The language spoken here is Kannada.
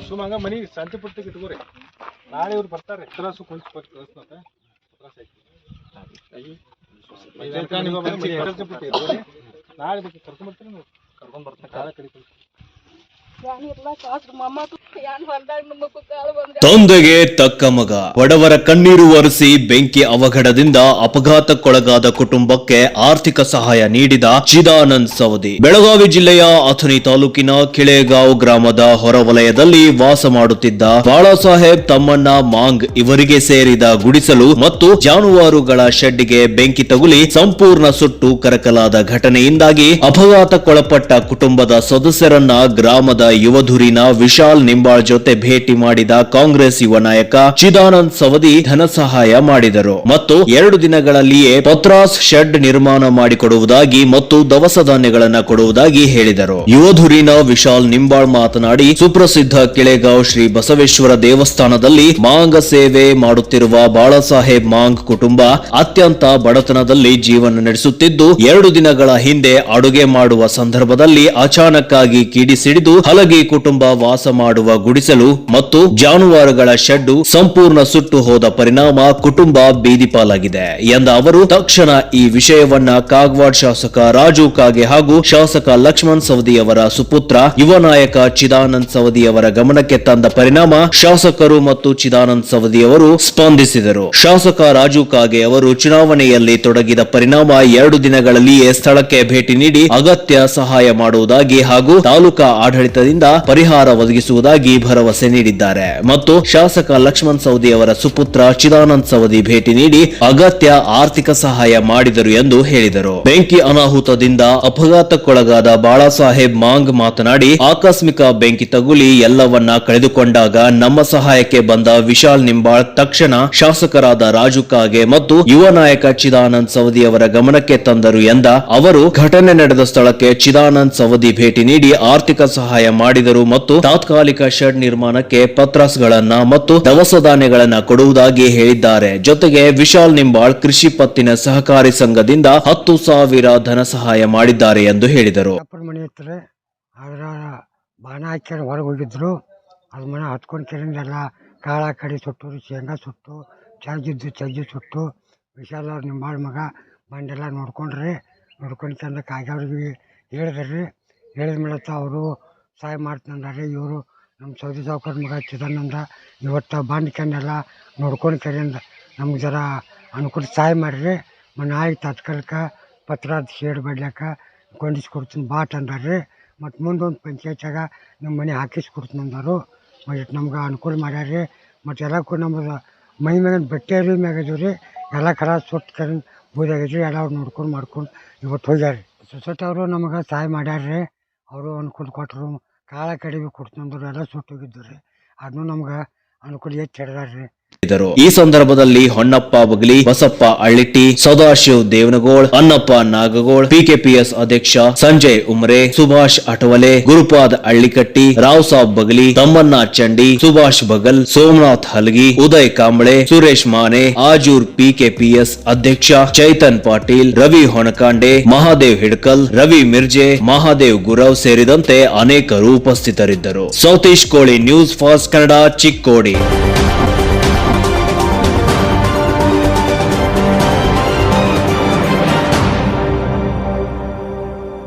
ಸುಮಂಗ ಮನಿ ಶಾಂತಿ ಪುಟ್ಟಿಗೆ ಇಟ್ಕೋರಿ. ನಾಳೆ ಇವ್ರು ಬರ್ತಾರೆ. ತ್ರಾಸು ಕುಂಚ್ ಕಳಿಸ್ನತ್ತ ನಾಳೆ ಕರ್ಕೊಂಡ್ ಬರ್ತೀರಿ ನೀವು. ಕರ್ಕೊಂಡ್ ಬರ್ತಾರೆ ಕಾಲ ಕಡಿತೀವಿ. ತಂದೆಗೆ ತಕ್ಕ ಮಗ, ಬಡವರ ಕಣ್ಣೀರು ಒರೆಸಿ ಬೆಂಕಿ ಅವಘಡದಿಂದ ಅಪಘಾತಕ್ಕೊಳಗಾದ ಕುಟುಂಬಕ್ಕೆ ಆರ್ಥಿಕ ಸಹಾಯ ನೀಡಿದ ಚಿದಾನಂದ್ ಸವದಿ. ಬೆಳಗಾವಿ ಜಿಲ್ಲೆಯ ಅಥಣಿ ತಾಲೂಕಿನ ಕಿಳೆಗಾಂವ್ ಗ್ರಾಮದ ಹೊರವಲಯದಲ್ಲಿ ವಾಸ ಮಾಡುತ್ತಿದ್ದ ಬಾಳಾಸಾಹೇಬ್ ತಮ್ಮಣ್ಣ ಮಾಂಗ್ ಇವರಿಗೆ ಸೇರಿದ ಗುಡಿಸಲು ಮತ್ತು ಜಾನುವಾರುಗಳ ಶೆಡ್ಗೆ ಬೆಂಕಿ ತಗುಲಿ ಸಂಪೂರ್ಣ ಸುಟ್ಟು ಕರಕಲಾದ ಘಟನೆಯಿಂದಾಗಿ ಅಪಘಾತಕ್ಕೊಳಪಟ್ಟ ಕುಟುಂಬದ ಸದಸ್ಯರನ್ನ ಗ್ರಾಮದ ಯುವಧುರಿನ ವಿಶಾಲ್ ನಿಂಬಾಳ್ ಜೊತೆ ಭೇಟಿ ಮಾಡಿದ ಕಾಂಗ್ರೆಸ್ ಯುವ ನಾಯಕ ಚಿದಾನಂದ್ ಸವದಿ ಧನ ಸಹಾಯ ಮಾಡಿದರು ಮತ್ತು 2 ದಿನಗಳಲ್ಲಿಯೇ ಪತ್ರಾಸ್ ಶೆಡ್ ನಿರ್ಮಾಣ ಮಾಡಿಕೊಡುವುದಾಗಿ ಮತ್ತು ದವಸ ಧಾನ್ಯಗಳನ್ನು ಕೊಡುವುದಾಗಿ ಹೇಳಿದರು. ಯುವಧುರಿನ ವಿಶಾಲ್ ನಿಂಬಾಳ್ ಮಾತನಾಡಿ, ಸುಪ್ರಸಿದ್ಧ ಕಿಳೆಗಾಂವ್ ಶ್ರೀ ಬಸವೇಶ್ವರ ದೇವಸ್ಥಾನದಲ್ಲಿ ಮಾಂಗ ಸೇವೆ ಮಾಡುತ್ತಿರುವ ಬಾಳಾಸಾಹೇಬ್ ಮಾಂಗ್ ಕುಟುಂಬ ಅತ್ಯಂತ ಬಡತನದಲ್ಲಿ ಜೀವನ ನಡೆಸುತ್ತಿದ್ದು 2 ದಿನಗಳ ಹಿಂದೆ ಅಡುಗೆ ಮಾಡುವ ಸಂದರ್ಭದಲ್ಲಿ ಅಚಾನಕ್ ಆಗಿ ಕಿಡಿ ಸಿಡಿದು ಹಲಗಿ ಕುಟುಂಬ ವಾಸ ಮಾಡುವ ಗುಡಿಸಲು ಮತ್ತು ಜಾನುವಾರುಗಳ ಶೆಡ್ಡು ಸಂಪೂರ್ಣ ಸುಟ್ಟು ಹೋದ ಪರಿಣಾಮ ಕುಟುಂಬ ಬೀದಿ ಪಾಲಾಗಿದೆ ಎಂದ ಅವರು ತಕ್ಷಣ ಈ ವಿಷಯವನ್ನ ಕಾಗವಾಡ ಶಾಸಕ ರಾಜು ಕಾಗೆ ಹಾಗೂ ಶಾಸಕ ಲಕ್ಷ್ಮಣ್ ಸವದಿಯವರ ಸುಪುತ್ರ ಯುವ ನಾಯಕ ಚಿದಾನಂದ್ ಸವದಿಯವರ ಗಮನಕ್ಕೆ ತಂದ ಪರಿಣಾಮ ಶಾಸಕರು ಮತ್ತು ಚಿದಾನಂದ್ ಸವದಿಯವರು ಸ್ಪಂದಿಸಿದರು. ಶಾಸಕ ರಾಜು ಕಾಗೆ ಅವರು ಚುನಾವಣೆಯಲ್ಲಿ ತೊಡಗಿದ ಪರಿಣಾಮ 2 ದಿನಗಳಲ್ಲಿಯೇ ಸ್ಥಳಕ್ಕೆ ಭೇಟಿ ನೀಡಿ ಅಗತ್ಯ ಸಹಾಯ ಮಾಡುವುದಾಗಿ ಹಾಗೂ ತಾಲೂಕಾ ಆಡಳಿತದಿಂದ ಪರಿಹಾರ ಒದಗಿಸುವುದಾಗಿ ಭರವಸೆ ನೀಡಿದ್ದಾರೆ ಮತ್ತು ಶಾಸಕ ಲಕ್ಷ್ಮಣ್ ಸವದಿ ಅವರ ಸುಪುತ್ರ ಚಿದಾನಂದ್ ಸವದಿ ಭೇಟಿ ನೀಡಿ ಅಗತ್ಯ ಆರ್ಥಿಕ ಸಹಾಯ ಮಾಡಿದರು ಎಂದು ಹೇಳಿದರು. ಬೆಂಕಿ ಅನಾಹುತದಿಂದ ಅಪಘಾತಕ್ಕೊಳಗಾದ ಬಾಳಾಸಾಹೇಬ್ ಮಾಂಗ್ ಮಾತನಾಡಿ, ಆಕಸ್ಮಿಕ ಬೆಂಕಿ ತಗುಲಿ ಎಲ್ಲವನ್ನ ಕಳೆದುಕೊಂಡಾಗ ನಮ್ಮ ಸಹಾಯಕ್ಕೆ ಬಂದ ವಿಶಾಲ್ ನಿಂಬಾಳ್ ತಕ್ಷಣ ಶಾಸಕರಾದ ರಾಜು ಕಾಗೆ ಮತ್ತು ಯುವ ನಾಯಕ ಚಿದಾನಂದ್ ಸವದಿ ಅವರ ಗಮನಕ್ಕೆ ತಂದರು ಎಂದ ಅವರು ಘಟನೆ ನಡೆದ ಸ್ಥಳಕ್ಕೆ ಚಿದಾನಂದ್ ಸವದಿ ಭೇಟಿ ನೀಡಿ ಆರ್ಥಿಕ ಸಹಾಯ ಮಾಡಿದರು ಮತ್ತು ತಾತ್ಕಾಲಿಕ ಶೆಡ್ ನಿರ್ಮಾಣಕ್ಕೆ ಪತ್ರಾಸ್ಗಳನ್ನ ಮತ್ತು ದವಸ ಧಾನ್ಯಗಳನ್ನ ಕೊಡುವುದಾಗಿ ಹೇಳಿದ್ದಾರೆ. ಜೊತೆಗೆ ವಿಶಾಲ್ ನಿಂಬಾಳ್ ಕೃಷಿ ಪತ್ತಿನ ಸಹಕಾರಿ ಸಂಘದಿಂದ 10,000 ಧನ ಸಹಾಯ ಮಾಡಿದ್ದಾರೆ ಎಂದು ಹೇಳಿದರು. ಬಾಣ ಹಾಕ್ಯಾರ ಹೊರಗೆ ಹೋಗಿದ್ರು. ಅದ್ ಮನೆ ಹತ್ಕೊಂಡು ಕೆರೆಯಿಂದೆಲ್ಲ ಕಾಳ ಕಡಿ ಸುಟ್ಟು, ಶೇಂಗಾ ಸುಟ್ಟು, ಚಜ್ಜಿ ಸುಟ್ಟು. ವಿಶಾಲ್ ಅವ್ರ ನಿಂಬಾಳ್ ಮಗ ಬಂಡೆಲ್ಲ ನೋಡ್ಕೊಂಡ್ರಿ. ನೋಡ್ಕೊಂಡ್ಕಂದ ಕಾಗ್ಯವ್ರಿಗೆ ಹೇಳಿದ್ರಿ. ಹೇಳಿದ ಮೇಲೆ ಅವರು ಸಹಾಯ ಮಾಡ್ತಂದಾರೆ. ಇವರು ನಮ್ಮ ಸೌದಿ ಸಾವ್ಕಾರ ಮಗ ಚಿದಾನಂದ ಇವತ್ತು ಬಂಡ್ಕಂಡೆಲ್ಲ ನೋಡ್ಕೊಂಡು ಕರೆಯಿಂದ ನಮ್ಗೆ ಜರ ಅನುಕೂಲ ಸಹಾಯ ಮಾಡಿರಿ. ನಾಳೆ ತಾತ್ಕಾಲಿಕ ಪತ್ರ ಶೇಡ್ ಬಡ್ಲಾಕ ಕೊಂಡಿಸ್ಕೊಡ್ತೀನಿ ಬಾಟ್ ಅಂದಾರ್ರಿ. ಮತ್ತು ಮುಂದೊಂದು ಪಂಚಾಯತ್ಯಾಗ ನಮ್ಮ ಮನೆ ಹಾಕಿಸ್ಕೊಡ್ತೀನಿ ಅಂದರು. ಮತ್ತು ನಮ್ಗೆ ಅನುಕೂಲ ಮಾಡ್ಯಾರ್ರಿ. ಮತ್ತು ಎಲ್ಲ ಕೂಡ ನಮ್ಮದು ಮೈ ಮ್ಯಾಗ ಬಟ್ಟೆ ಮ್ಯಾಗದೀವಿ ರೀ. ಎಲ್ಲ ಕರ ಸುಟ್ಟು ಕರೆ ಬೂದಾಗಿದ್ರಿ. ಎಲ್ಲ ಅವ್ರು ನೋಡ್ಕೊಂಡು ಮಾಡ್ಕೊಂಡು ಇವತ್ತು ಹೋಗ್ಯಾರ. ಸೊಸೈಟಿ ಅವರು ನಮಗೆ ಸಹಾಯ ಮಾಡ್ಯಾರ್ರಿ. ಅವರು ಅನುಕೂಲ ಕೊಟ್ಟರು. ಕಾಳ ಕಡಿಮೆ ಕೊಡ್ತಂದ್ರು. ಎಲ್ಲ ಸುಟ್ಟೋಗಿದ್ದು ರೀ. ಅದನ್ನು ನಮ್ಗೆ ಅನುಕೂಲ ಹೆಚ್ಚು ಹಿಡ್ದಾರ್ರಿ. ಈ ಸಂದರ್ಭದಲ್ಲಿ ಹೊನ್ನಪ್ಪ ಬಗಲಿ, ಬಸಪ್ಪ ಅಳ್ಳಿಟ್ಟಿ, ಸದಾಶಿವ್ ದೇವನಗೋಳ್, ಅನ್ನಪ್ಪ ನಾಗಗೋಳ್, ಪಿಕೆಪಿಎಸ್ ಅಧ್ಯಕ್ಷ ಸಂಜಯ್ ಉಮ್ರೆ, ಸುಭಾಷ್ ಅಟವಲೆ, ಗುರುಪಾದ್ ಅಳ್ಳಿಕಟ್ಟಿ, ರಾವ್ ಸಾಬ್ ಬಗಲಿ, ತಮ್ಮಣ್ಣ ಚಂಡಿ, ಸುಭಾಷ್ ಬಗಲ್, ಸೋಮನಾಥ್ ಹಲಗಿ, ಉದಯ್ ಕಾಂಬಳೆ, ಸುರೇಶ್ ಮಾನೆ, ಆಜೂರ್ ಪಿಕೆಪಿಎಸ್ ಅಧ್ಯಕ್ಷ ಚೈತನ್ ಪಾಟೀಲ್, ರವಿ ಹೊಣಕಾಂಡೆ, ಮಹಾದೇವ್ ಹಿಡ್ಕಲ್, ರವಿ ಮಿರ್ಜೆ, ಮಹಾದೇವ್ ಗುರವ್ ಸೇರಿದಂತೆ ಅನೇಕರು ಉಪಸ್ಥಿತರಿದ್ದರು. ಸೌತೇಶ್ ಕೋಳಿ, ನ್ಯೂಸ್ ಫಾಸ್ಟ್ ಕನ್ನಡ, ಚಿಕ್ಕೋಡಿ.